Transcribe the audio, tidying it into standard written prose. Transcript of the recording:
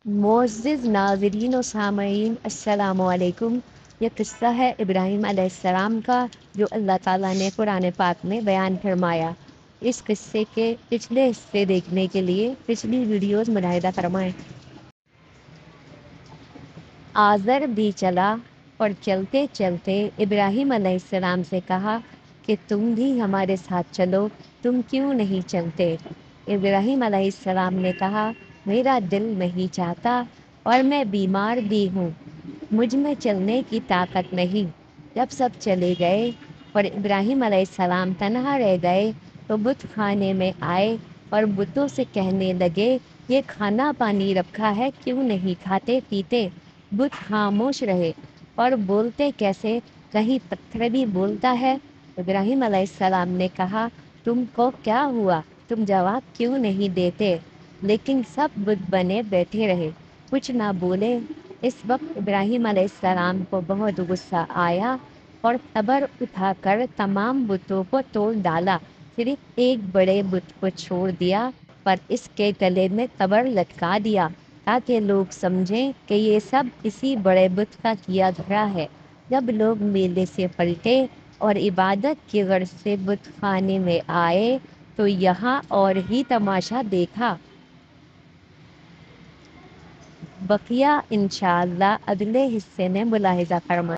معزز ناظرین و سامعین السلام علیکم۔ یہ قصہ ہے ابراہیم علیہ السلام کا جو اللہ تعالیٰ نے قرآن پاک میں بیان فرمایا۔ اس قصے کے پچھلے حصے دیکھنے کے لیے پچھلی ویڈیوز مشاہدہ فرمائیں۔ آزر بھی چلا اور چلتے چلتے ابراہیم علیہ السلام سے کہا کہ تم بھی ہمارے ساتھ چلو، تم کیوں نہیں چلتے؟ ابراہیم علیہ السلام نے کہا میرا دل نہیں چاہتا اور میں بیمار بھی ہوں، مجھ میں چلنے کی طاقت نہیں۔ جب سب چلے گئے اور ابراہیم علیہ السلام تنہا رہ گئے تو بت خانے میں آئے اور بتوں سے کہنے لگے یہ کھانا پانی رکھا ہے کیوں نہیں کھاتے پیتے؟ بت خاموش رہے اور بولتے کیسے، کہیں پتھر بھی بولتا ہے؟ ابراہیم علیہ السلام نے کہا تم کو کیا ہوا، تم جواب کیوں نہیں دیتے؟ لیکن سب بت بنے بیٹھے رہے، کچھ نہ بولے۔ اس وقت ابراہیم علیہ السلام کو بہت غصہ آیا اور تبر اٹھا کر تمام بتوں کو توڑ ڈالا، صرف ایک بڑے بت کو چھوڑ دیا پر اس کے گلے میں تبر لٹکا دیا تاکہ لوگ سمجھیں کہ یہ سب اسی بڑے بت کا کیا دھرا ہے۔ جب لوگ میلے سے پلٹے اور عبادت کی غرض سے بت خانے میں آئے تو یہاں اور ہی تماشا دیکھا۔ بقیہ انشاءاللہ اگلے حصے میں ملاحظہ فرمائیں۔